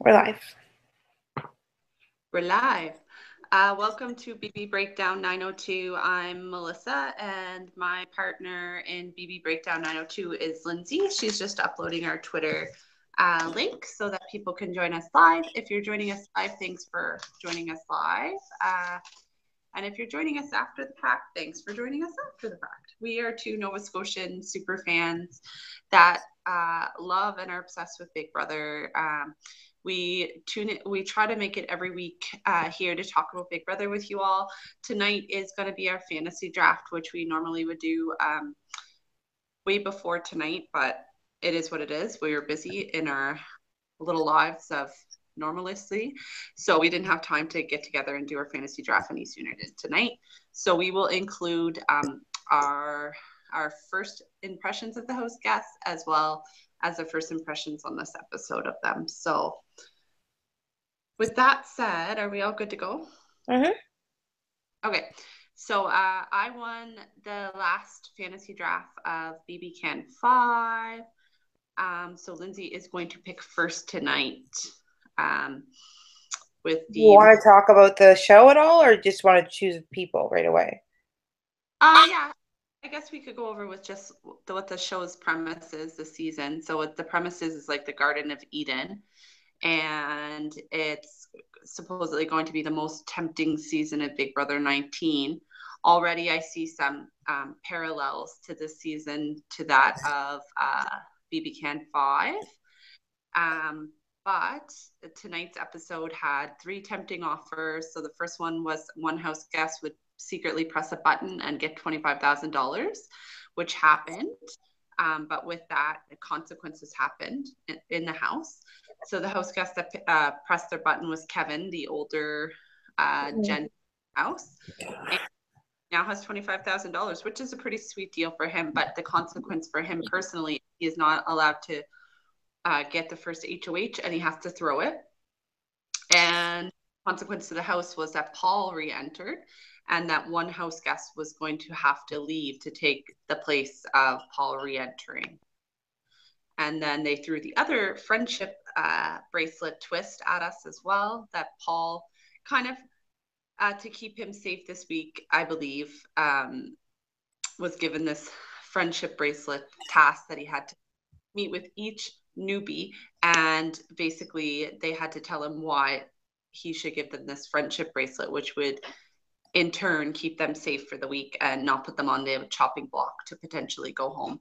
We're live. We're live. Welcome to BB Breakdown 902. I'm Melissa, and my partner in BB Breakdown 902 is Lindsay. She's just uploading our Twitter link so that people can join us live. If you're joining us live, thanks for joining us live. And if you're joining us after the fact, thanks for joining us after the fact. We are two Nova Scotian super fans that love and are obsessed with Big Brother. We try to make it every week here to talk about Big Brother with you all. Tonight is going to be our fantasy draft, which we normally would do way before tonight, but it is what it is. We are busy in our little lives of normalcy, so we didn't have time to get together and do our fantasy draft any sooner than tonight. So we will include our first impressions of the host guests as well as the first impressions on this episode of them. So with that said, are we all good to go? Okay, so I won the last fantasy draft of BB Can 5. So Lindsay is going to pick first tonight. With the... Do you want to talk about the show at all, or just want to choose people right away? Yeah, I guess we could go over with just what the show's premise is this season. So what the premise is like the Garden of Eden, and it's supposedly going to be the most tempting season of Big Brother 19. Already I see some parallels to this season to that of BB Can 5. But tonight's episode had 3 tempting offers. So the first one was one house guest would secretly press a button and get $25,000, which happened. But with that, the consequences happened in the house. So the house guest that pressed their button was Kevin, the older Jen house. And now has $25,000, which is a pretty sweet deal for him. But the consequence for him personally, he is not allowed to get the first HOH, and he has to throw it. And consequence to the house was that Paul re-entered, and that one house guest was going to have to leave to take the place of Paul re-entering. And then they threw the other friendship bracelet twist at us as well, that Paul kind of, to keep him safe this week, I believe, was given this friendship bracelet task that he had to meet with each newbie, and basically they had to tell him why he should give them this friendship bracelet, which would in turn keep them safe for the week and not put them on the chopping block to potentially go home.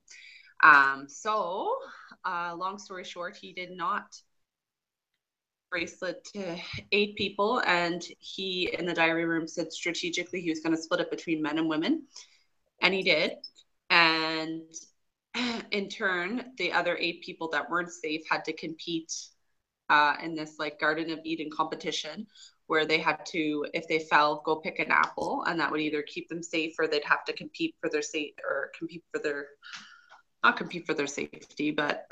So long story short, he did not bracelet to 8 people, and he in the diary room said strategically he was going to split it between men and women, and he did. And in turn, the other 8 people that weren't safe had to compete in this like Garden of Eden competition, where they had to, if they fell, go pick an apple, and that would either keep them safe, or they'd have to compete for their safety, not compete for their safety, but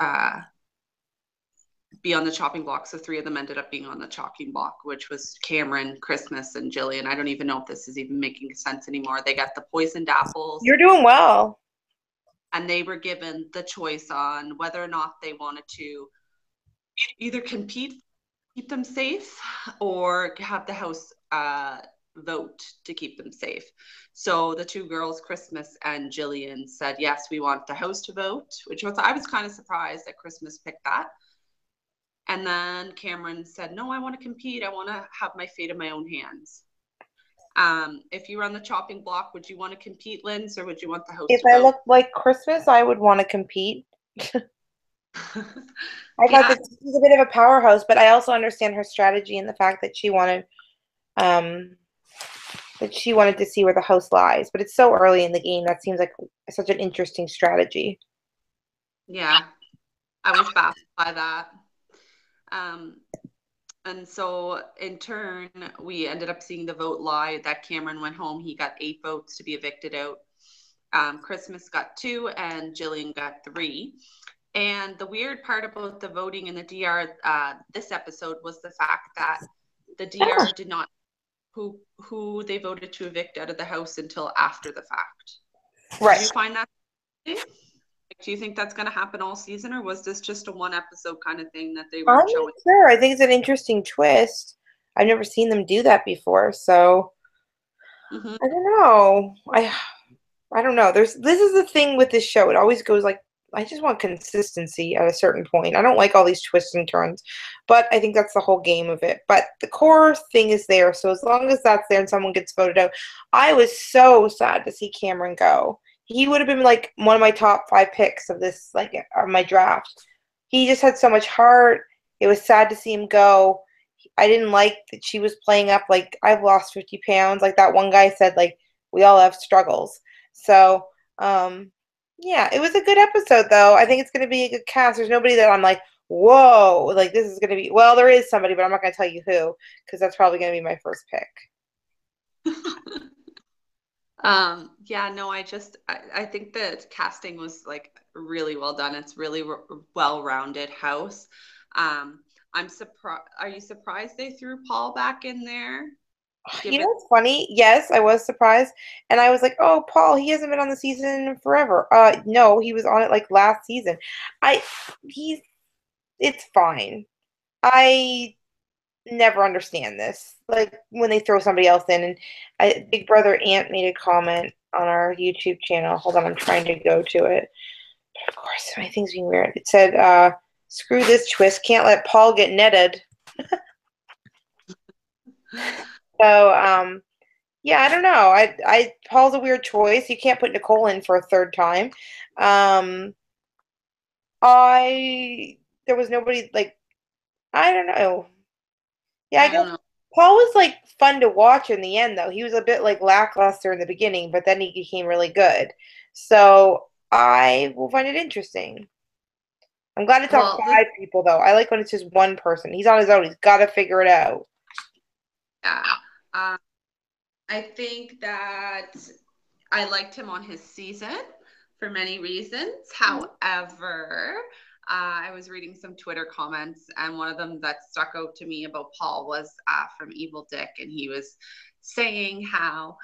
be on the chopping block. So 3 of them ended up being on the chopping block, which was Cameron, Christmas, and Jillian. I don't even know if this is even making sense anymore. They got the poisoned apples. You're doing well. And they were given the choice on whether or not they wanted to either compete, keep them safe, or have the house vote to keep them safe. So the 2 girls, Christmas and Jillian, said, yes, we want the house to vote, which was, I was kind of surprised that Christmas picked that. And then Cameron said, no, I want to compete. I want to have my fate in my own hands. If you were on the chopping block, would you want to compete, Linz, or would you want the host If to I vote? looked like Christmas, I would want to compete. I thought that she's a bit of a powerhouse, but I also understand her strategy and the fact that she wanted to see where the house lies. But it's so early in the game. That seems like such an interesting strategy. Yeah, I was baffled by that. And so in turn, we ended up seeing the vote lie that Cameron went home. He got 8 votes to be evicted out. Christmas got 2 and Jillian got 3. And the weird part about the voting in the DR this episode was the fact that the DR did not who they voted to evict out of the house until after the fact. Right. Did you find that? Do you think that's going to happen all season, or was this just a one episode kind of thing that they I'm weren't not showing? sure. I think it's an interesting twist. I've never seen them do that before, so Hmm. I don't know. I don't know. This is the thing with this show. It always goes like I just want consistency at a certain point. I don't like all these twists and turns, but I think that's the whole game of it. But the core thing is there, so as long as that's there and someone gets voted out, I was so sad to see Cameron go. He would have been like one of my top 5 picks of this, like of my draft. He just had so much heart. It was sad to see him go. I didn't like that she was playing up like I've lost 50 pounds. Like that one guy said, like we all have struggles. So, yeah, it was a good episode, though. I think it's going to be a good cast. There's nobody that I'm like, whoa, like this is going to be. Well, there is somebody, but I'm not going to tell you who because that's probably going to be my first pick. Yeah, no, I think the casting was like really well done. It's really well-rounded house. Um, I'm surprised. Are you surprised they threw Paul back in there? You Given know what's funny? Yes, I was surprised, and I was like, "Oh, Paul, he hasn't been on the season in forever." No, he was on it like last season. I, he's, it's fine. I never understand this. Like when they throw somebody else in, and Big Brother Ant made a comment on our YouTube channel. Hold on, I'm trying to go to it. Of course, my thing's being weird. It said, "Screw this twist. Can't let Paul get netted." So, yeah, I don't know. Paul's a weird choice. You can't put Nicole in for a third time. Um, I there was nobody like I don't know. Yeah, I I guess don't know. Paul was like fun to watch in the end, though. He was a bit like lackluster in the beginning, but then he became really good. So I will find it interesting. I'm glad it's not Well, 5 people, though. I like when it's just one person. He's on his own. He's got to figure it out. yeah. Um, I think that I liked him on his season for many reasons. However, I was reading some Twitter comments, and one of them that stuck out to me about Paul was from Evil Dick, and he was saying how,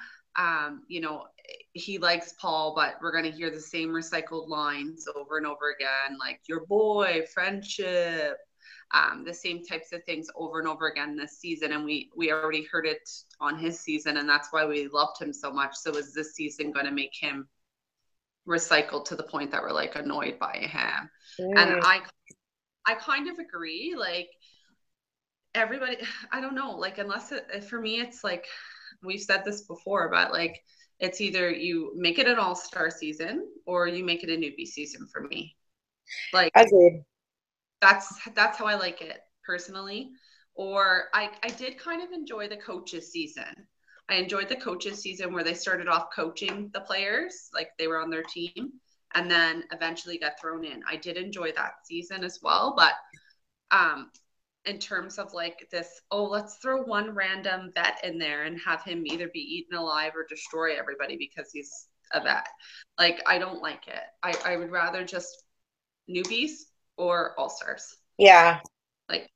you know, he likes Paul, but we're going to hear the same recycled lines over and over again, like your boy, friendship, the same types of things over and over again this season. And we already heard it on his season, and that's why we loved him so much. So is this season going to make him recycled to the point that we're like annoyed by him? And Mm, I kind of agree. Like everybody, I don't know. Like unless for me, it's like we've said this before, but like it's either you make it an all-star season or you make it a newbie season for me. Like agreed. that's how I like it personally. Or I did kind of enjoy the coaches season. I enjoyed the coaches season where they started off coaching the players, like they were on their team, and then eventually got thrown in. I did enjoy that season as well, but um, in terms of like this, oh, let's throw one random vet in there and have him either be eaten alive or destroy everybody because he's a vet. Like I don't like it. I would rather just newbies or all stars, Yeah. like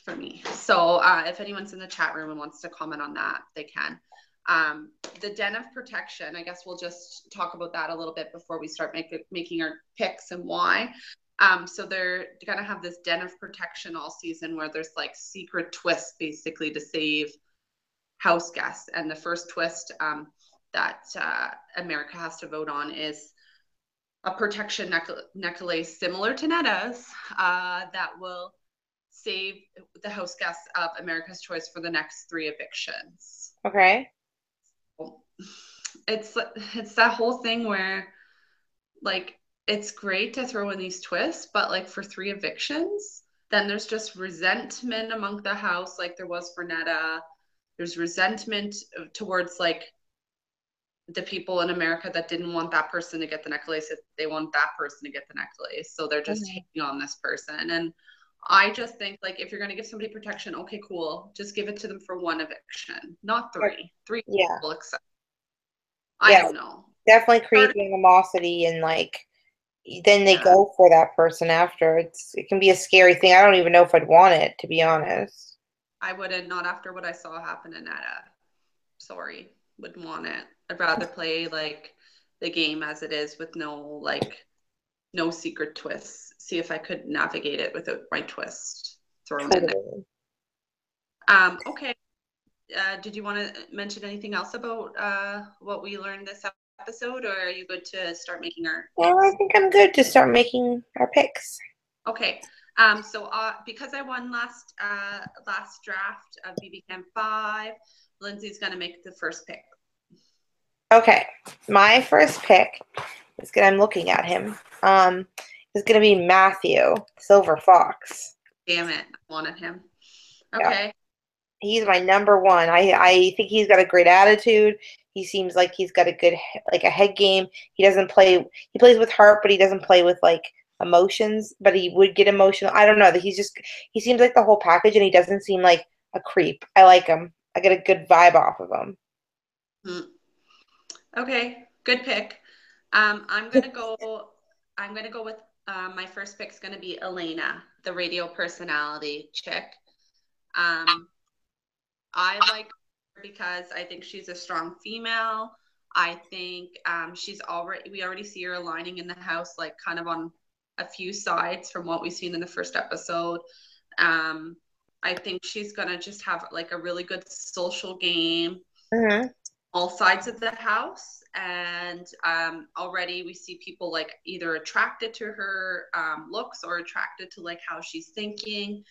for me. So if anyone's in the chat room and wants to comment on that, they can. The den of protection, I guess we'll just talk about that a little bit before we start making our picks and why. So they're going to have this den of protection all season where there's like secret twists basically to save house guests. And the first twist that America has to vote on is a protection necklace similar to Netta's that will save the house guests of America's Choice for the next 3 evictions. Okay. It's that whole thing where like it's great to throw in these twists, but like for 3 evictions, then there's just resentment among the house, like there was for Netta. There's resentment towards like the people in America that didn't want that person to get the necklace, if they want that person to get the necklace. So they're just Mhm. hating on this person. And I just think like if you're gonna give somebody protection, okay, cool. Just give it to them for 1 eviction, not three. Three Yeah. will accept. I Yeah. don't know. Definitely Part creates animosity and like then they yeah, go for that person after. It can be a scary thing. I don't even know if I'd want it, to be honest. I wouldn't, not after what I saw happen in Netta. Sorry, wouldn't want it. I'd rather play like the game as it is with no like no secret twists. See if I could navigate it without my twist thrown in there. Totally. Okay. Did you want to mention anything else about what we learned this episode, or are you good to start making our Well, I picks? think I'm good to start making our picks. Okay. So because I won last draft of BB Camp 5, Lindsay's gonna make the first pick. Okay, my first pick is gonna. I'm looking at him. Is gonna be Matthew Silver Fox. Damn it, I wanted him. Yeah, Okay. he's my number one. I think he's got a great attitude. He seems like he's got a good like a head game. He doesn't play. He plays with heart, but he doesn't play with like emotions. But he would get emotional. I don't know. That he seems like the whole package, and he doesn't seem like a creep. I like him. I get a good vibe off of him. Hmm. Okay, good pick. I'm gonna go. I'm gonna go with my first pick's gonna be Elena, the radio personality chick. Um, I like her because I think she's a strong female. I think we already see her aligning in the house, like kind of on a few sides from what we've seen in the first episode. Um, I think she's gonna just have like a really good social game, Hmm. all sides of the house. And already we see people like either attracted to her looks or attracted to like how she's thinking.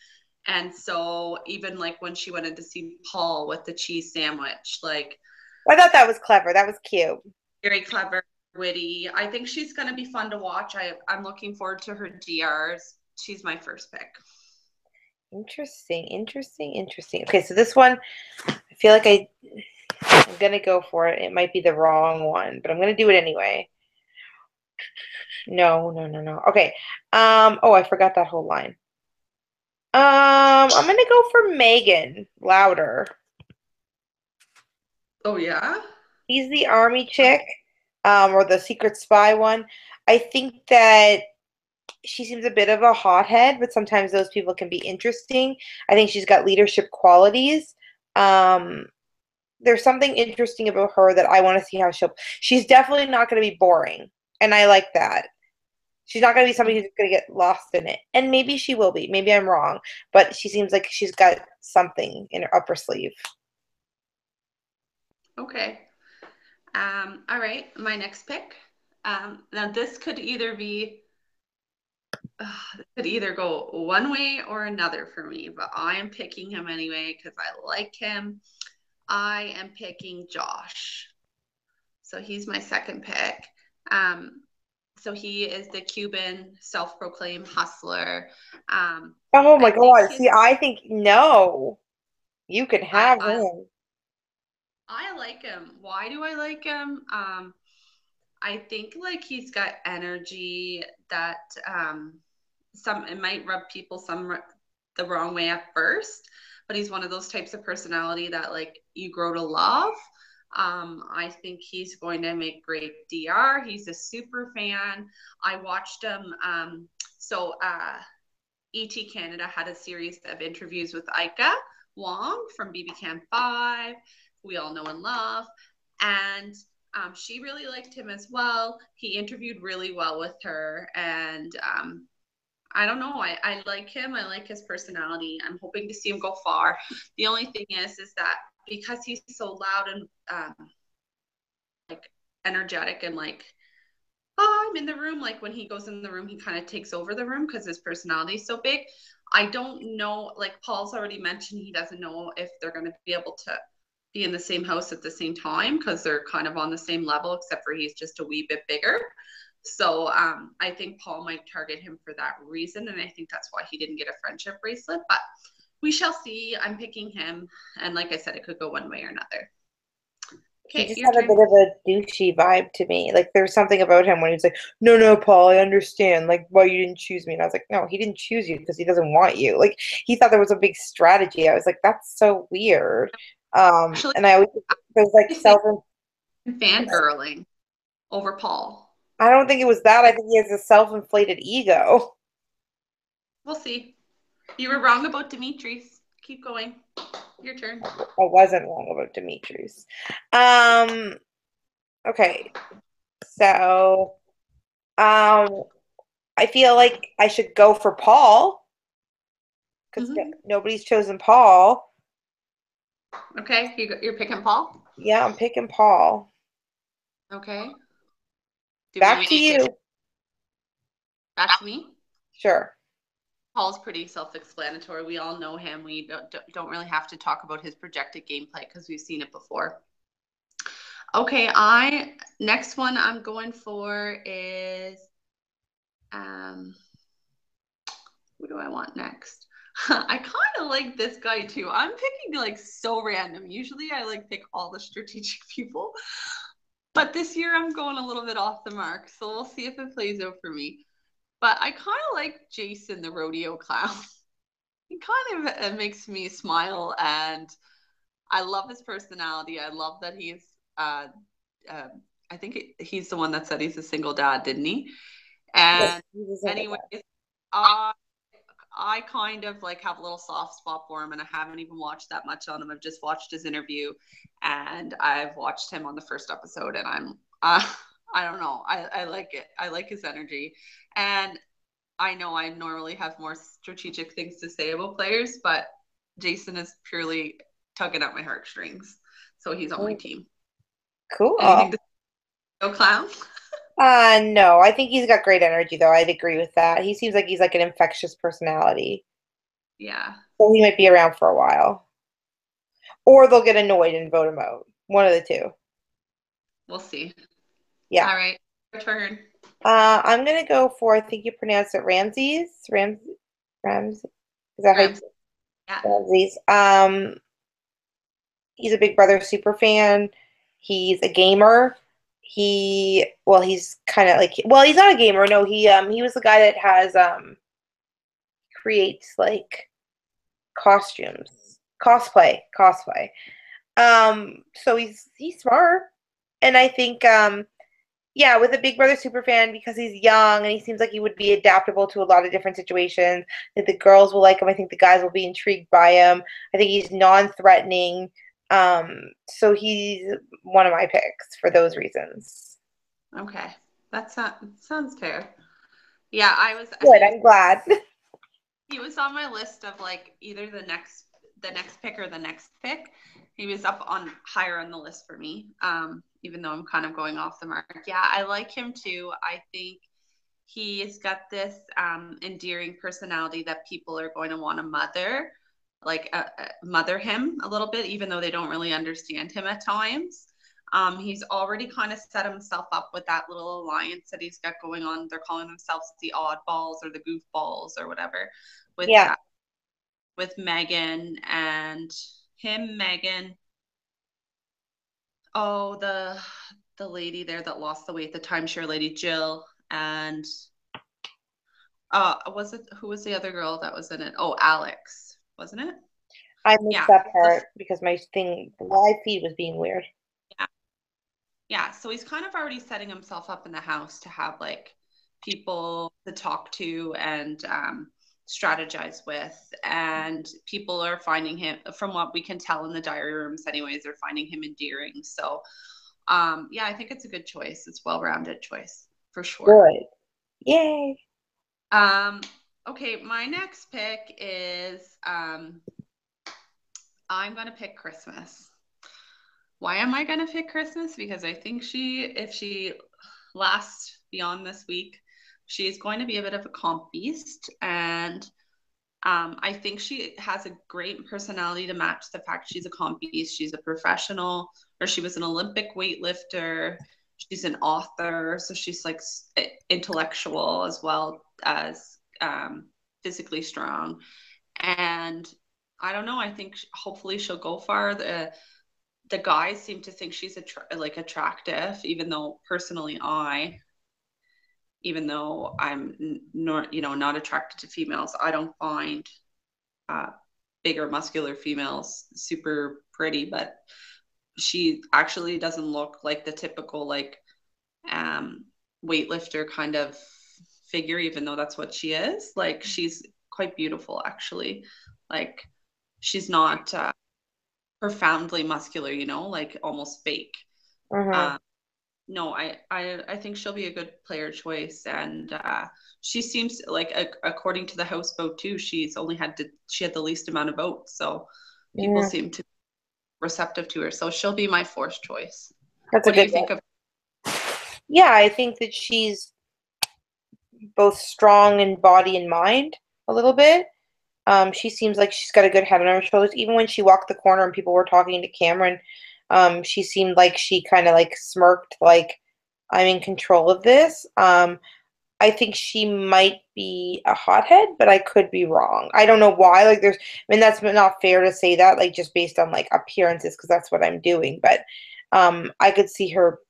And so even like when she went in to see Paul with the cheese sandwich, like I thought that was clever. That was cute. very clever, witty. I think she's going to be fun to watch. I'm looking forward to her DRs. She's my first pick. Interesting, interesting, interesting. Okay, so this one, I feel like I'm gonna go for it. It might be the wrong one, but I'm gonna do it anyway. No, no, no, no. Okay. Oh, I forgot that whole line. I'm gonna go for Megan Louder. Oh, yeah? He's the army chick, or the secret spy one. I think that she seems a bit of a hothead, but sometimes those people can be interesting. I think she's got leadership qualities. Um, there's something interesting about her that I want to see how she's definitely not going to be boring, and I like that. She's not going to be somebody who's going to get lost in it, and maybe she will be. Maybe I'm wrong, but she seems like she's got something in her upper sleeve. Okay. All right. My next pick. Now this could either go one way or another for me, but I am picking him anyway because I like him. I am picking Josh. So he's my second pick. Um, so he is the Cuban self-proclaimed hustler. Oh my I think God! he's See, I think no, you can I, have I him. I like him. Why do I like him? I think like he's got energy that some it might rub people the wrong way at first, but he's one of those types of personality that like you grow to love. I think he's going to make great DR. He's a super fan. I watched him. ET Canada had a series of interviews with Ika Wong from BB Camp 5, we all know and love. And she really liked him as well. He interviewed really well with her. And I don't know. I like him. I like his personality. I'm hoping to see him go far. The only thing is that because he's so loud and like energetic and like, oh, I'm in the room. Like when he goes in the room, he kind of takes over the room because his personality is so big. I don't know. Like Paul's already mentioned, he doesn't know if they're going to be able to be in the same house at the same time because they're kind of on the same level, except for he's just a wee bit bigger. So I think Paul might target him for that reason. And I think that's why he didn't get a friendship bracelet. But we shall see. I'm picking him. And like I said, it could go one way or another. He Okay, just your had a turn. bit of a douchey vibe to me. Like there was something about him when he was like, "No, no, Paul, I understand. Like why you didn't choose me." And I was like, "No, he didn't choose you because he doesn't want you." Like he thought there was a big strategy. I was like, "That's so weird." Actually, And I always there's like I think self. fangirling over Paul. I don't think it was that. I think he has a self-inflated ego. We'll see. You were wrong about Dimitris. Keep going. Your turn. I wasn't wrong about Demetrius. Um. Okay. So. Um. I feel like I should go for Paul because Hmm. nobody's chosen Paul. Okay, you're picking Paul. Yeah, I'm picking Paul. Okay. Do we Back to make it you. back to me? Sure. Paul's pretty self-explanatory. We all know him. We don't really have to talk about his projected gameplay because we've seen it before. Okay, I next one I'm going for is um who do I want next? I kind of like this guy too. I'm picking like so random. Usually I like pick all the strategic people, but this year I'm going a little bit off the mark. So we'll see if it plays out for me. But I kind of like Jason the rodeo clown. He kind of makes me smile, and I love his personality. I love that he's uh, uh I think he's the one that said he's a single dad, didn't he? Yes, And he's a single anyways, dad. uh, I kind of like have a little soft spot for him, and I haven't even watched that much on him. I've just watched his interview, and I've watched him on the first episode, and I'm I don't know, I like it. I like his energy, and I know I normally have more strategic things to say about players, but Jason is purely tugging at my heartstrings, so he's on my team. Cool. Anything to go clown? No, I think he's got great energy though. I'd agree with that. He seems like he's like an infectious personality. Yeah, So he might be around for a while. Or they'll get annoyed and vote him out. One of the two. we'll see. Yeah. All right, your turn. I'm gonna go for I think you pronounce it Ramses. Ramses. Is that how you Rams. Yeah. Ramses? He's a Big Brother super fan. He's a gamer. He's kind of like he's not a gamer. No, he was the guy that has creates like costumes, cosplay. So he's smart, and I think yeah, with a Big Brother super fan because he's young and he seems like he would be adaptable to a lot of different situations. That the girls will like him. I think the guys will be intrigued by him. I think he's non-threatening. So he's one of my picks for those reasons. Okay, sounds fair. Yeah, I was. Good, I'm glad. He was on my list of like either the next pick or the next pick. He was up on higher on the list for me. Even though I'm kind of going off the mark. Yeah, I like him too. I think he's got this endearing personality that people are going to want to mother him a little bit, even though they don't really understand him at times. He's already kind of set himself up with that little alliance that he's got going on. They're calling themselves the oddballs or the goofballs or whatever with Yeah, with Megan and him, Megan. Oh, the lady there that lost the weight, the timeshare lady, Jill, and was it who was the other girl that was in it? Oh, Alex, wasn't it? I missed Yeah. that So, part because the live feed was being weird. yeah. Yeah. So he's kind of already setting himself up in the house to have like people to talk to and strategize with. And people are finding him, from what we can tell in the diary rooms, anyways, they're finding him endearing. So, yeah, I think it's a good choice. It's well-rounded choice for sure. Good. Yay. Um, okay, my next pick is I'm gonna pick Christmas. Why am I gonna pick Christmas? Because I think if she lasts beyond this week, she is going to be a bit of a comp beast, and I think she has a great personality to match the fact she's a comp beast. She's a professional, or she was an Olympic weightlifter. She's an author, so she's like intellectual as well as physically strong. And I don't know. I think hopefully she'll go far. The guys seem to think she's like attractive, even though personally even though I'm not not attracted to females, I don't find uh, bigger muscular females super pretty, but she actually doesn't look like the typical like um, weightlifter kind of figure, even though that's what she is. Like she's quite beautiful actually. Like she's not profoundly muscular, like almost fake. Mm-hmm. Um, no, I think she'll be a good player choice, and she seems like, according to the house vote too, she had the least amount of votes, so people Yeah, seem to be receptive to her. So she'll be my fourth choice. that's a What do good you one. think of? Yeah, I think that she's both strong in body and mind a little bit. She seems like she's got a good head on her shoulders. Even when she walked the corner and people were talking to Cameron, she seemed like she kind of like smirked, like I'm in control of this. I think she might be a hothead, but I could be wrong. I don't know why. Like, I mean, that's not fair to say that, like, just based on like appearances, because that's what I'm doing. But I could see her.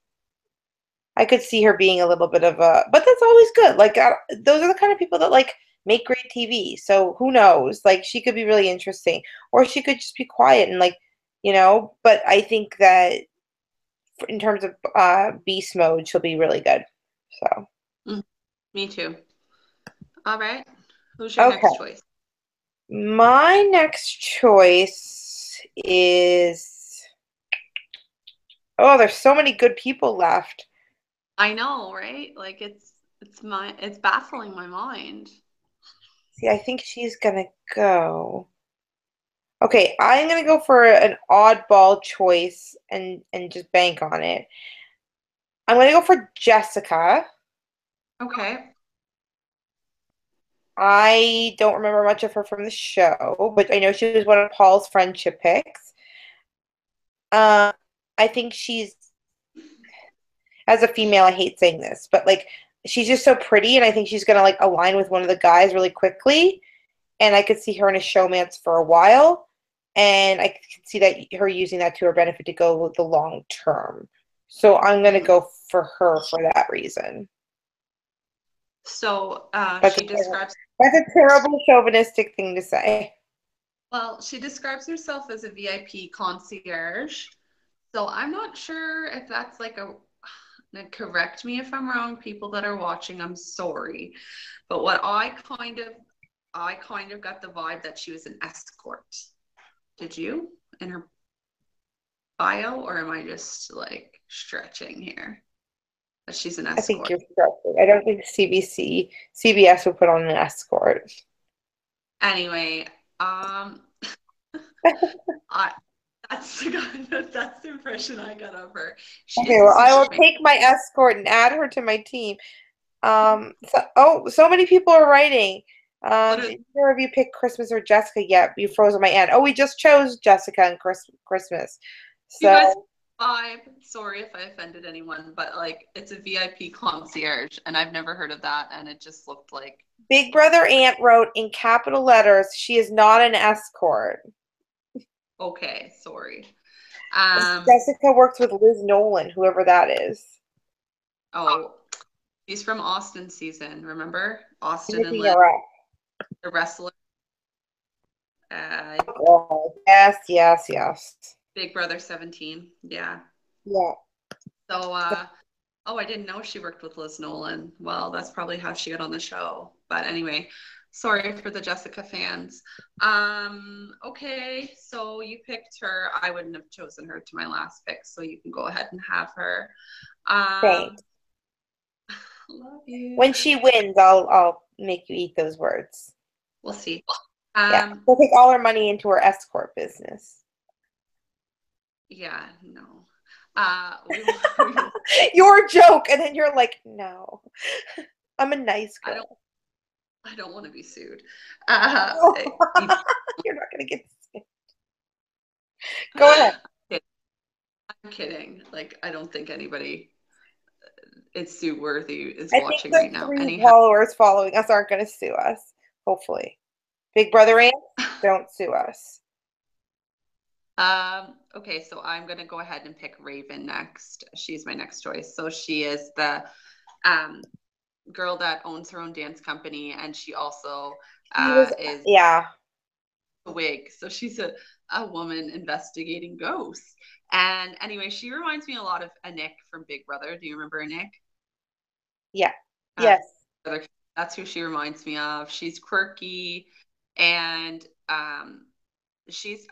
I could see her being a little bit of a, but that's always good. Like, those are the kind of people that like make great TV. So who knows? Like, she could be really interesting, or she could just be quiet and like, But I think that in terms of beast mode, she'll be really good. So Mm, me too. All right. Who's your okay. next choice? My next choice is, oh, there's so many good people left. I know, right? Like it's baffling my mind. See, I think she's gonna go. Okay, I'm gonna go for an oddball choice and just bank on it. I'm gonna go for Jessica. Okay. I don't remember much of her from the show, but I know she was one of Paul's friendship picks. Uh, I think she's, as a female, I hate saying this, but like she's just so pretty, and I think she's gonna like align with one of the guys really quickly. And I could see her in a showmance for a while, and I could see that her using that to her benefit to go with the long term. So I'm gonna Mhm. go for her for that reason. So That's a that's a terrible chauvinistic thing to say. she describes herself as a VIP concierge. So I'm not sure if that's like now correct me if I'm wrong, people that are watching, I'm sorry. But I kind of got the vibe that she was an escort. Did you in her bio, or am I just like stretching here? That she's an I think escort. you're correct. I don't think CBS would put on an escort. Anyway, I that's the that's the impression I got of her. She Okay, is a well, I super will fan. take my escort and add her to my team. So many people are writing. What is Neither of you picked Christmas or Jessica yet. You froze on my end. Oh, we just chose Jessica and Christmas. you guys So vibe? Sorry if I offended anyone, but like it's a VIP concierge, and I've never heard of that, and it just looked like Big Brother Aunt wrote in capital letters, she is not an escort. okay. Sorry. Jessica works with Liz Nolan, whoever that is. Oh, he's from Austin season. Remember I'm Austin and looking Liz, her up. the wrestler, uh, Oh, yes, yes, yes. Big Brother 17. Yeah. Yeah. So, oh, I didn't know she worked with Liz Nolan. Well, that's probably how she got on the show. But anyway, sorry for the Jessica fans. Okay, so you picked her. I wouldn't have chosen her to my last pick, so you can go ahead and have her. Thanks. Um, love When you. she wins, I'll make you eat those words. We'll see. Yeah. Um, We'll take all our money into her escort business. yeah, no. We Your joke, and then you're like, no. I'm a nice I don't girl. I don't want to be sued. You're not gonna get sick. Go ahead. I'm kidding. Like I don't think anybody it's Sue Worthy is I think watching the right now. three Anyhow, followers following us aren't gonna sue us. Hopefully. Big Brother Ants, don't sue us. okay, so I'm gonna go ahead and pick Raven next. She's my next choice. So she is the um, girl that owns her own dance company, and she also He was, is yeah. a wig. So she's a woman investigating ghosts. And anyway, she reminds me a lot of Nick from Big Brother. Do you remember Nick? Yeah. Uh, Yes. that's who she reminds me of. She's quirky, and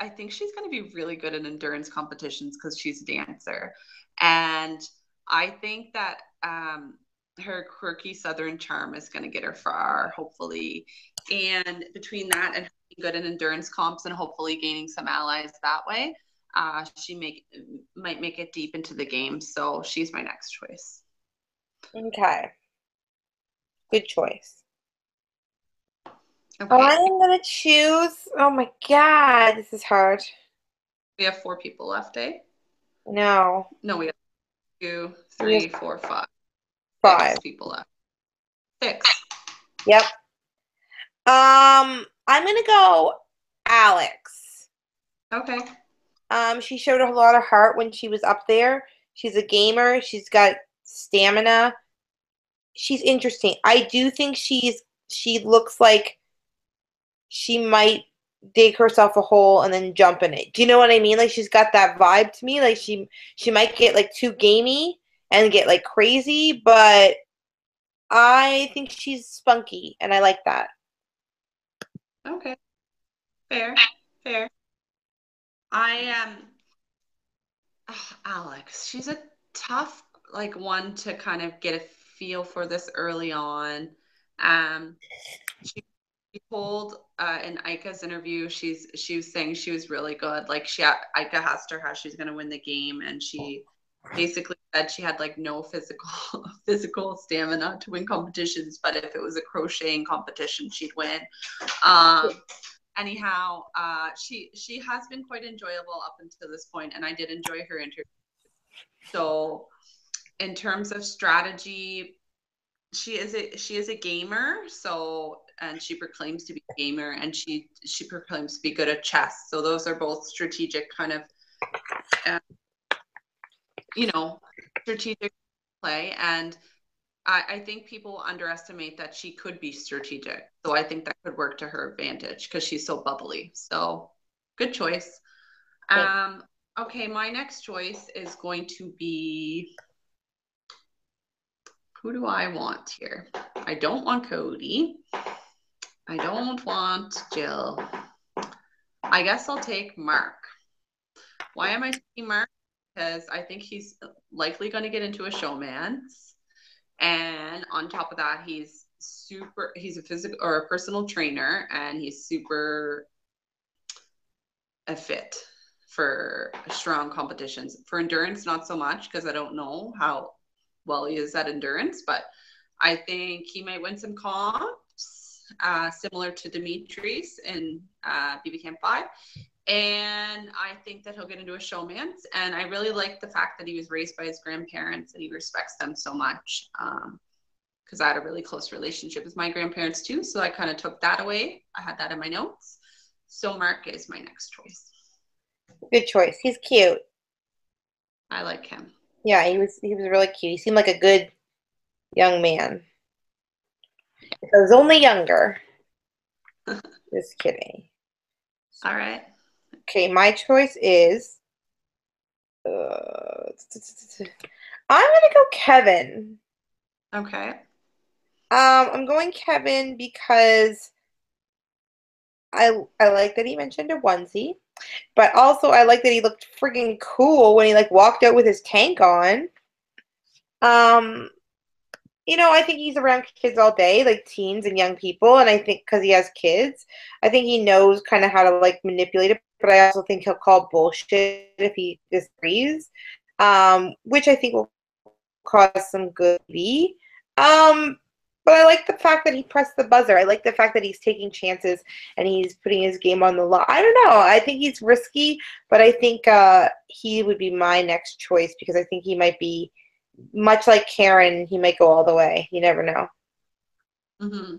I think she's going to be really good in endurance competitions because she's a dancer. And I think that her quirky Southern charm is going to get her far, hopefully. And between that and good in endurance comps and hopefully gaining some allies that way, she might make it deep into the game. So she's my next choice. Okay, good choice. Okay, I'm gonna choose. Oh my God, this is hard. we have 4 people left, eh? No, No, we have two, we have three, four, five, five. 6 people left. 6. Yep. I'm gonna go Alex. Okay. She showed a lot of heart when she was up there. She's a gamer. She's got stamina. She's interesting. I do think she looks like she might dig herself a hole and then jump in it. Do you know what I mean? Like she's got that vibe to me. Like she might get like too gamey and get like crazy, but I think she's spunky and I like that. Okay. Fair. Fair. I am Alex. She's a tough like one to kind of get a feel for this early on. Um, she told in Ika's interview, she was saying she was really good. Like Ika asked her how she's going to win the game, and she basically said she had like no physical stamina to win competitions, but if it was a crocheting competition, she'd win. Um, anyhow, she has been quite enjoyable up until this point, and I did enjoy her interview. So, in terms of strategy, she is a gamer. So, and she proclaims to be a gamer, and she proclaims to be good at chess. So those are both strategic kind of, uh, strategic play. And I think people underestimate that she could be strategic. So I think that could work to her advantage because she's so bubbly. So good choice. Thanks. Okay, my next choice is going to be who do I want here? I don't want Cody. I don't want Jill. I guess I'll take Mark. Why am I taking Mark? Because I think he's likely going to get into a showman's. And on top of that, he's a physical or a personal trainer and he's super fit for strong competitions. For endurance, not so much because I don't know how well he is at endurance, but I think he might win some comps, similar to Dimitris in BB Camp 5. And I think that he'll get into a showman's. And I really like the fact that he was raised by his grandparents and he respects them so much. Because I had a really close relationship with my grandparents too. So I kind of took that away. I had that in my notes. So Mark is my next choice. Good choice. He's cute. I like him. Yeah, he was really cute. He seemed like a good young man. If I was only younger. Just kidding. All right. Okay, my choice is I'm gonna go Kevin. Okay. I'm going Kevin because I like that he mentioned a onesie, but also I like that he looked freaking cool when he like walked out with his tank on. Um, I think he's around kids all day, like teens and young people, and I think because he has kids, I think he knows kind of how to like manipulate it. But I also think he'll call bullshit if he disagrees, which I think will cause some good TV. Um, but I like the fact that he pressed the buzzer. I like the fact that he's taking chances and he's putting his game on the line. I don't know. I think he's risky, but I think he would be my next choice because I think he might be much like Karen. He might go all the way. You never know. Mm-hmm.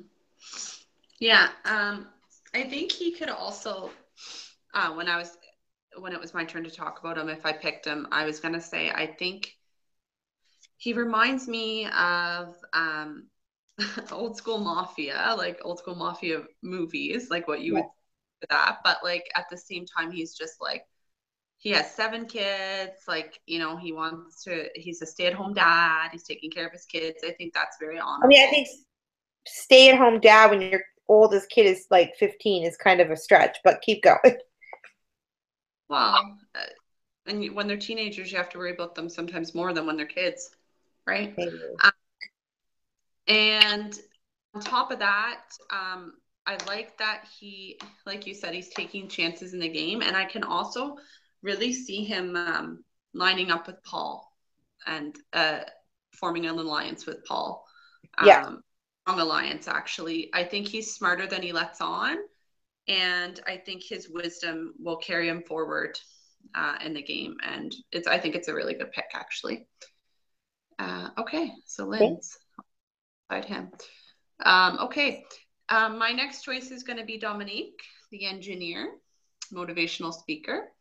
Yeah. I think he could also, when it was my turn to talk about him, if I picked him, I was going to say, I think he reminds me of old school mafia, like old school mafia movies, like what you Yeah. would do that. But like at the same time, he's just like, he has 7 kids. Like, he's a stay at home dad. He's taking care of his kids. I think that's very I mean, I honorable. think stay-at-home dad when your oldest kid is like 15 is kind of a stretch, but keep going. Well, And when they're teenagers, you have to worry about them sometimes more than when they're kids, right? Maybe. And on top of that, I like that he, like you said, he's taking chances in the game. And I can also really see him lining up with Paul and forming an alliance with Paul. Yeah. Strong alliance, actually. I think he's smarter than he lets on. And I think his wisdom will carry him forward in the game. And I think it's a really good pick, actually. Okay, so Okay. Lynn's beside him. Okay, my next choice is going to be Dominique, the engineer, motivational speaker.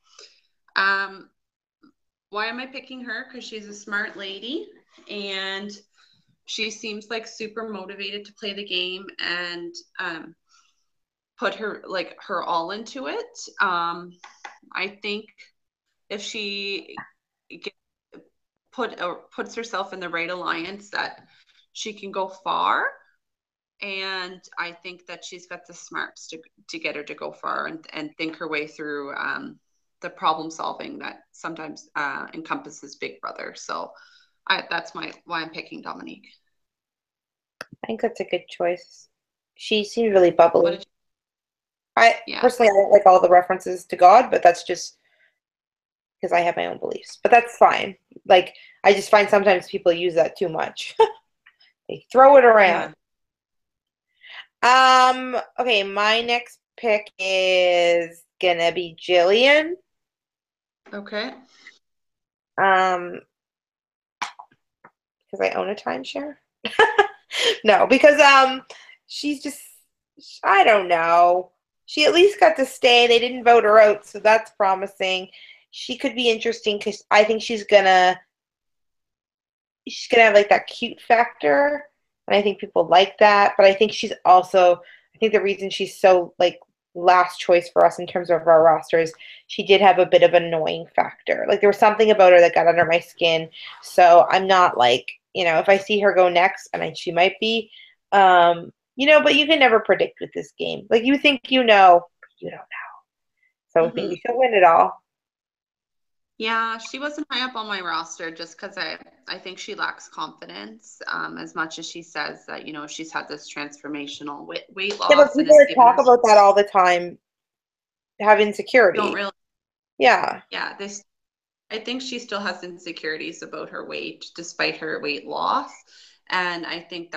Why am I picking her? Because she's a smart lady and she seems like super motivated to play the game and put her all into it. I think if she puts herself in the right alliance, that she can go far. And I think that she's got the smarts to get her to go far and think her way through the problem solving that sometimes encompasses Big Brother. So that's why I'm picking Dominique. I think that's a good choice. She seemed really bubbly. I Yeah. personally, I don't like all the references to God, but that's just because I have my own beliefs. But that's fine. Like, I just find sometimes people use that too much. They throw it around. Okay, my next pick is gonna be Jillian. Okay. Because I own a timeshare. No, because she's just, I don't know. She at least got to stay. They didn't vote her out, so that's promising. She could be interesting because I think she's gonna have like that cute factor, and I think people like that. But I think she's also, I think the reason she's so like last choice for us in terms of our rosters, she did have a bit of annoying factor. Like there was something about her that got under my skin. So I'm not like, if I see her go next, and she might be, but you can never predict with this game. Like you think you know, you don't know. So maybe she'll win it all. Yeah, she wasn't high up on my roster just because I think she lacks confidence as much as she says that, she's had this transformational weight Yeah, but loss and people has given talk her about that all the time, have don't insecurity. really, Yeah. yeah, I think she still has insecurities about her weight despite her weight loss. And I think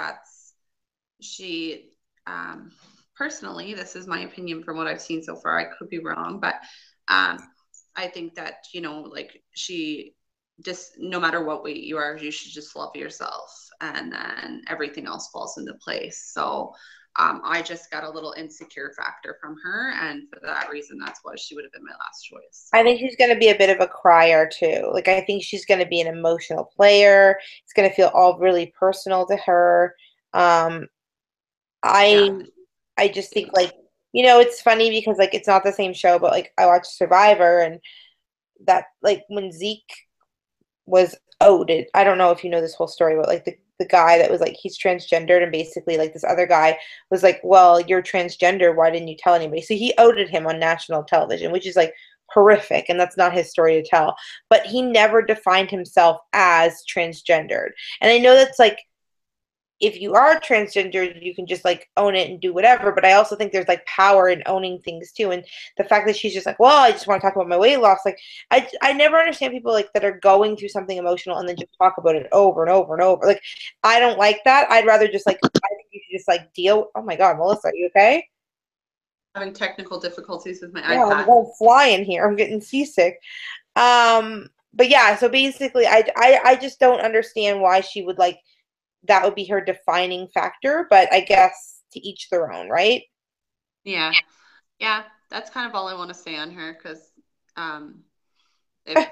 she, personally, this is my opinion from what I've seen so far. I could be wrong, but I think that, she just, no matter what weight you are, you should just love yourself and then everything else falls into place. So I just got a little insecure factor from her. And for that reason, that's why she would have been my last choice. I think she's going to be a bit of a crier too. Like I think she's going to be an emotional player. It's going to feel all really personal to her. I Yeah. I just think like it's funny because like it's not the same show, but like I watched Survivor and that like when Zeke was outed. I don't know if you know this whole story, but like the guy that was like he's transgendered and basically like this other guy was like, well, you're transgender. Why didn't you tell anybody? So he outed him on national television, which is like horrific, and that's not his story to tell. But he never defined himself as transgendered, and I know that's like if you are transgender, you can just like own it and do whatever. But I also think there's like power in owning things too. And the fact that she's just like, well, I just want to talk about my weight loss. Like, I never understand people like that are going through something emotional and then just talk about it over and over and over. Like, I don't like that. I'd rather just like, I think you should just like deal. Oh my God, Melissa, are you okay? Having technical difficulties with my Yeah, I'm iPad. going flying here. I'm getting seasick. But yeah, so basically, I just don't understand why she would like that would be her defining factor, but I guess to each their own, right? Yeah. Yeah. That's kind of all I want to say on her because um, if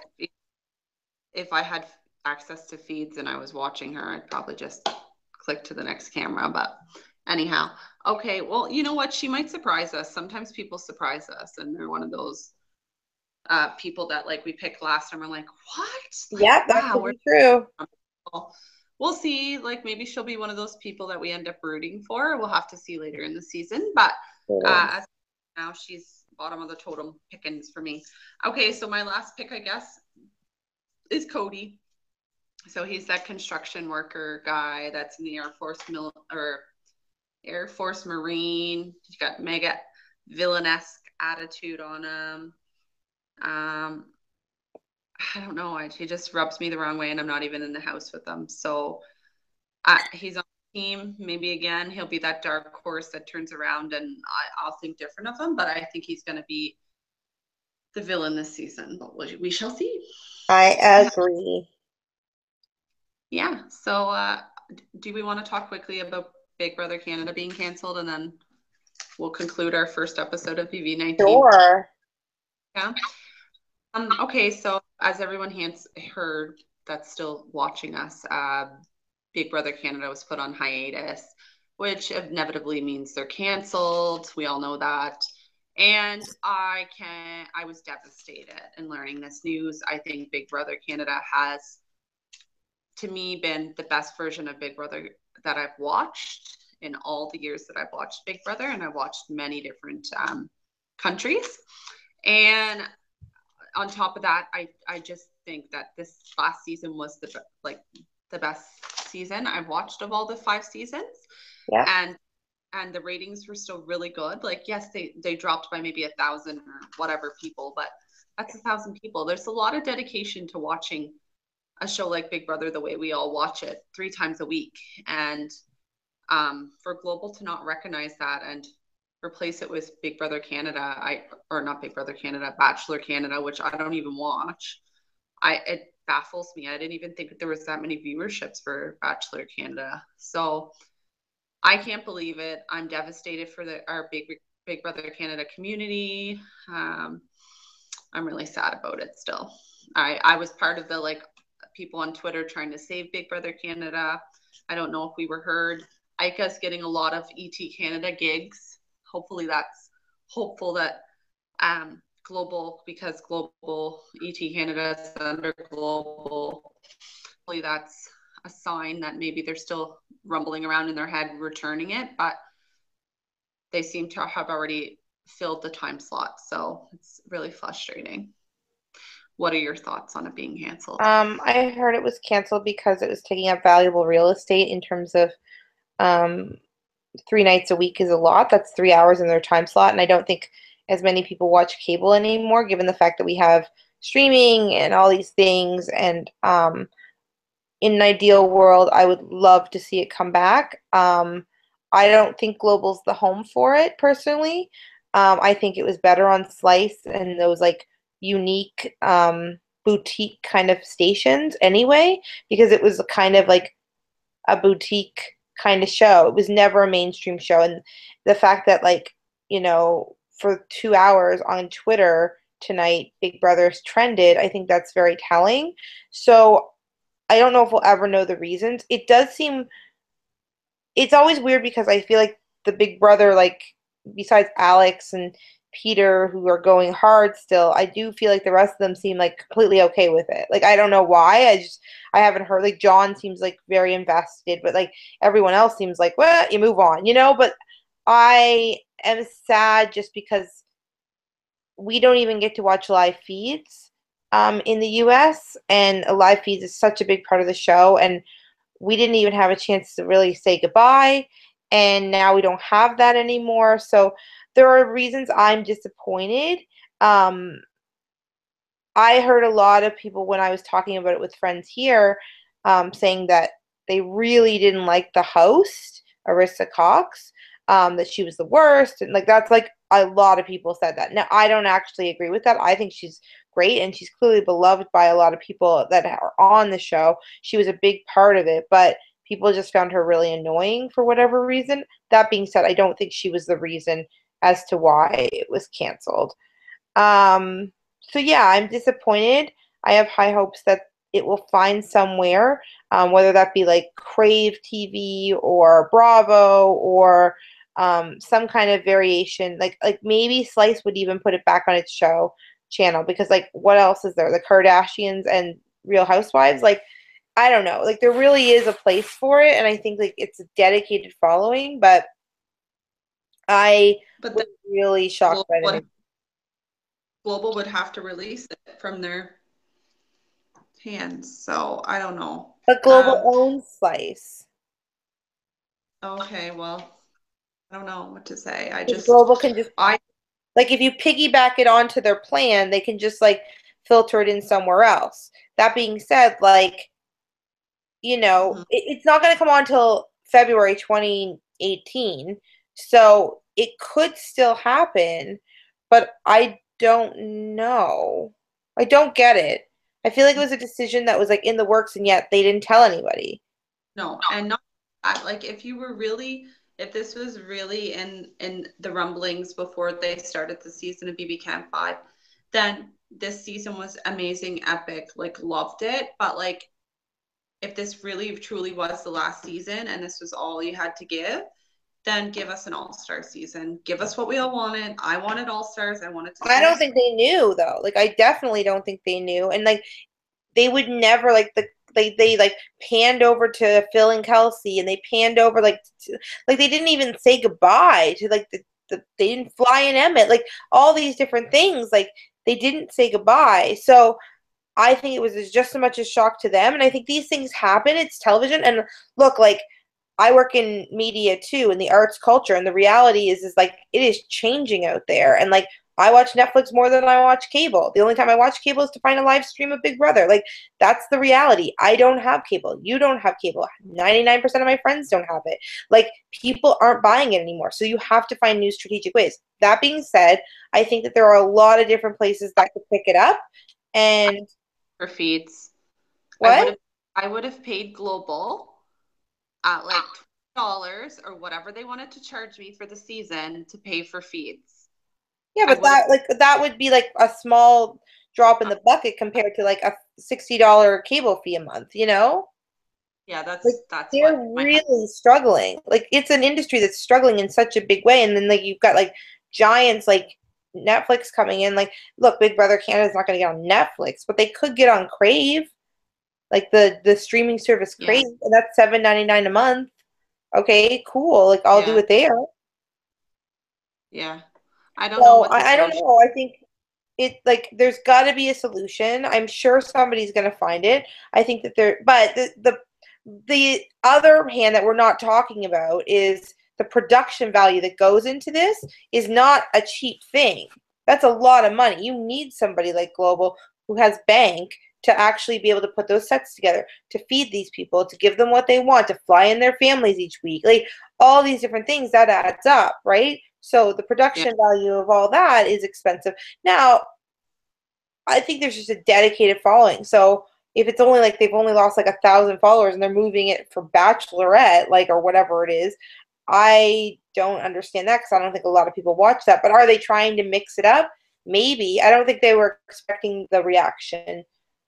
if I had access to feeds and I was watching her, I'd probably just click to the next camera. But anyhow, okay. Well, you know what? She might surprise us. Sometimes people surprise us, and they're one of those people that like we picked last time. We're like, what? Like, Yeah, that wow. could be true. We'll see. Like maybe she'll be one of those people that we end up rooting for. We'll have to see later in the season. But Totally. as now she's bottom of the totem pickings for me. Okay, so my last pick, I guess, is Cody. So he's that construction worker guy that's in the Air Force Marine. He's got mega villainesque attitude on him. I don't know. He just rubs me the wrong way, and I'm not even in the house with him. So he's on the team. Maybe again, he'll be that dark horse that turns around, and I'll think different of him. But I think he's going to be the villain this season. But we shall see. I agree. Yeah. So do we want to talk quickly about Big Brother Canada being canceled, and then we'll conclude our first episode of BB19? Sure. Yeah. Okay, so as everyone has heard that's still watching us, Big Brother Canada was put on hiatus, which inevitably means they're canceled. We all know that. And I was devastated in learning this news. I think Big Brother Canada has, to me, been the best version of Big Brother that I've watched in all the years that I've watched Big Brother, and I've watched many different countries. And on top of that, I just think that this last season was the best season I've watched of all the 5 seasons. Yeah. And the ratings were still really good. Like, yes, they dropped by maybe 1,000 or whatever people, but that's 1,000 people. There's a lot of dedication to watching a show like Big Brother the way we all watch it 3 times a week. And for Global to not recognize that and replace it with Big Brother Canada, or not Big Brother Canada, Bachelor Canada, which I don't even watch. It baffles me. I didn't even think that there was that many viewerships for Bachelor Canada. So I can't believe it. I'm devastated for our Big Brother Canada community. I'm really sad about it still. I was part of the people on Twitter trying to save Big Brother Canada. I don't know if we were heard. Ika's getting a lot of ET Canada gigs. Hopefully that's hopeful that Global, because Global ET Canada is under Global, hopefully that's a sign that maybe they're still rumbling around in their head returning it, but they seem to have already filled the time slot, so it's really frustrating. What are your thoughts on it being canceled? I heard it was canceled because it was taking up valuable real estate in terms of 3 nights a week is a lot. That's 3 hours in their time slot, and I don't think as many people watch cable anymore, given the fact that we have streaming and all these things. And in an ideal world, I would love to see it come back. I don't think Global's the home for it personally. I think it was better on Slice and those unique boutique kind of stations anyway, because it was kind of like a boutique kind of show. It was never a mainstream show. And the fact that for 2 hours on Twitter tonight, Big Brother's trended, I think that's very telling. So I don't know if we'll ever know the reasons. It does seem, it's always weird because I feel like the Big Brother, besides Alex and Peter, who are going hard still, I do feel like the rest of them seem completely okay with it. I don't know why. I haven't heard, John seems very invested, but everyone else seems well, you move on, but I am sad just because we don't even get to watch live feeds in the US, and a live feeds is such a big part of the show, and we didn't even have a chance to really say goodbye, and now we don't have that anymore. So there are reasons I'm disappointed. I heard a lot of people when I was talking about it with friends here saying that they really didn't like the host, Arissa Cox, that she was the worst. And that's a lot of people said that. Now, I don't actually agree with that. I think she's great, and she's clearly beloved by a lot of people that are on the show. She was a big part of it, but people just found her really annoying for whatever reason. That being said, I don't think she was the reason as to why it was canceled. So yeah, I'm disappointed. I have high hopes that it will find somewhere, whether that be Crave TV or Bravo or some kind of variation. Like maybe Slice would even put it back on its show channel, because what else is there? The Kardashians and Real Housewives. I don't know. There really is a place for it, and I think it's a dedicated following, but I was really shocked by the news. Global would have to release it from their hands. So I don't know. But Global Um, owns Slice. okay, well, I don't know what to say. Because Global can just I, like if you piggyback it onto their plan, they can just like filter it in somewhere else. That being said, like mhm. it's not going to come on until February 2018. So it could still happen, but I don't know. I don't get it. I feel like it was a decision that was like in the works and yet they didn't tell anybody. No, and not like if you were really, if this was really in the rumblings before they started the season of BB Camp 5, then this season was amazing, epic, like loved it. But like if this really truly was the last season and this was all you had to give, then give us an all-star season. Give us what we all wanted. I wanted all-stars. I wanted to I see don't this. think they knew though. Like I definitely don't think they knew. And like they would never like they like panned over to Phil and Kelsey and they panned over like they didn't even say goodbye to like they didn't fly in Emmett like all these different things like they didn't say goodbye. So I think it was just as much a shock to them, and I think these things happen. It's television, and look, like I work in media too, in the arts culture, and the reality is like it is changing out there, and like I watch Netflix more than I watch cable. The only time I watch cable is to find a live stream of Big Brother. Like that's the reality. I don't have cable. You don't have cable. 99% of my friends don't have it. Like people aren't buying it anymore. So you have to find new strategic ways. That being said, I think that there are a lot of different places that could pick it up. And For feeds. I would what? have I would have paid Global at like $20 or whatever they wanted to charge me for the season to pay for feeds. Yeah, I but would have that would be like a small drop in the bucket compared to like a $60 cable fee a month, you know? yeah, Like that's what they're my head. really struggling. Like it's an industry that's struggling in such a big way. And then like you've got like giants like Netflix coming in. Like, look, Big Brother Canada's not gonna get on Netflix, but they could get on Crave, like the streaming service Yeah, Crave, and that's $7.99 a month. Okay, cool. Like I'll do yeah, it there. yeah. I don't know So what the I don't solution. know. I think it like there's got to be a solution. I'm sure somebody's going to find it. I think that there, but the other hand that we're not talking about is the production value that goes into this is not a cheap thing. That's a lot of money. You need somebody like Global who has bank to actually be able to put those sets together, to feed these people, to give them what they want, to fly in their families each week. Like all these different things that adds up, right? So the Yeah, production value of all that is expensive. Now, I think there's just a dedicated following. So if it's only like they've only lost like 1,000 followers and they're moving it for Bachelorette, like or whatever it is, I don't understand that because I don't think a lot of people watch that. But are they trying to mix it up? Maybe. I don't think they were expecting the reaction.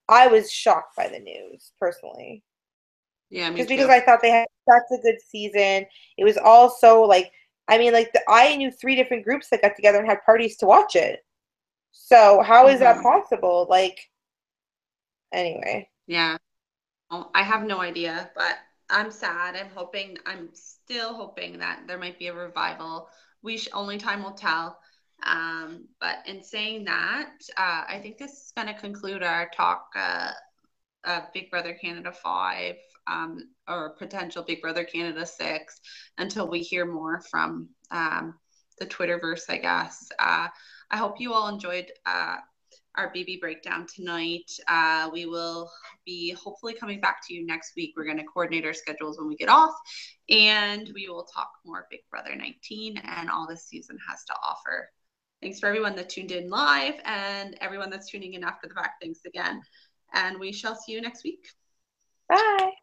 I was shocked by the news personally, yeah, me just because too. I thought they had such a good season. It was also like, I mean, like I knew 3 different groups that got together and had parties to watch it. So how is that Hmm. possible? Like, anyway. Yeah. Well, I have no idea, but I'm sad. I'm still hoping that there might be a revival. Only time will tell. But in saying that, I think this is going to conclude our talk Big Brother Canada 5 or potential Big Brother Canada 6 until we hear more from the Twitterverse, I guess. I hope you all enjoyed our BB breakdown tonight. We will be hopefully coming back to you next week. We're going to coordinate our schedules when we get off, and we will talk more Big Brother 19 and all this season has to offer. Thanks for everyone that tuned in live and everyone that's tuning in after the fact. Thanks again. And we shall see you next week. Bye.